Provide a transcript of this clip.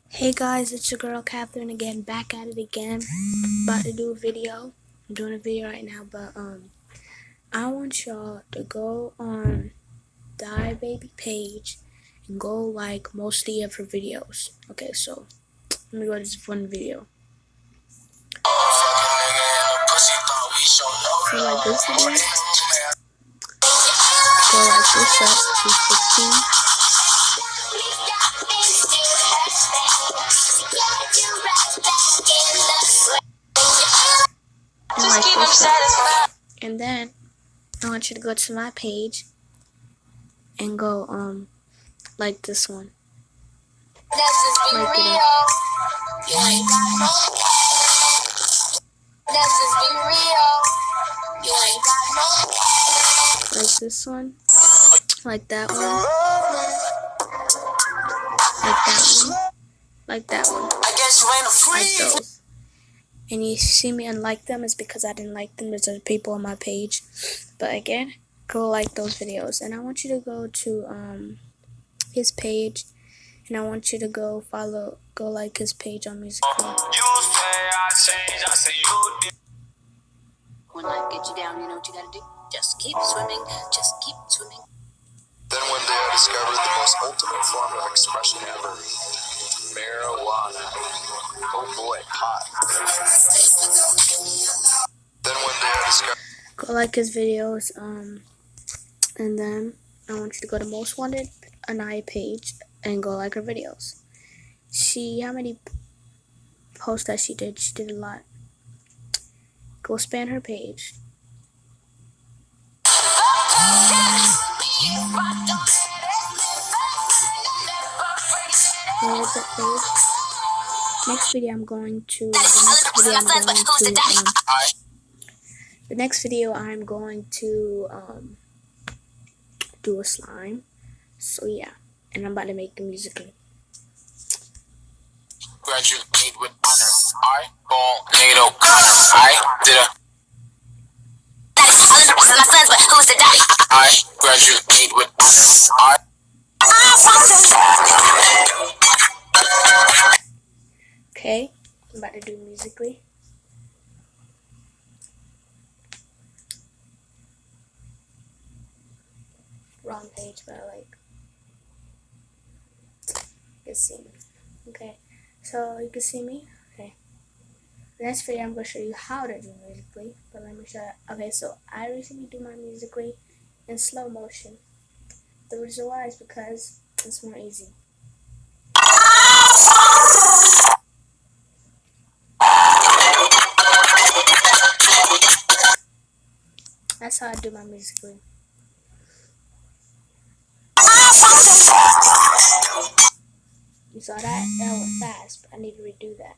Hey guys, it's your girl Catherine again, back at it again. About to do a video. I'm doing a video right now, but I want y'all to go on the iBaby page and go like mostly of her videos. Okay, so let me go to this one video. So like this video, go like this up to 16. And like this up. And then I want you to go to my page and go like this one. Like it up. Like this one, like that one, like that one, like that one, like those. And you see me unlike them is because I didn't like them. There's other people on my page, but again, go like those videos. And I want you to go to his page, and I want you to go like his page on Musical. When life gets you down, you know what you gotta do? Just keep swimming, just keep swimming. Then one day I discovered the most ultimate form of expression ever. Marijuana. Oh boy, hot. Then one day I discovered... Go like his videos, and then I want you to go to Most Wanted Anaya page and go like her videos. How many posts that she did? She did a lot. Go spam her page. There's that page. The next video I'm going to do a slime. So yeah, and I'm about to make the musical. Graduate with honor. I ball NATO Connor. I did a... I graduate with honor. Okay, I'm about to do musically. Wrong page, but I like. You can see me. Okay, so you can see me. Okay. The next video I'm going to show you how to do musically, but let me show you. Okay, so I recently do my musically in slow motion. The reason why is because it's more easy. That's how I do my musically. You saw that? That went fast, but I need to redo that.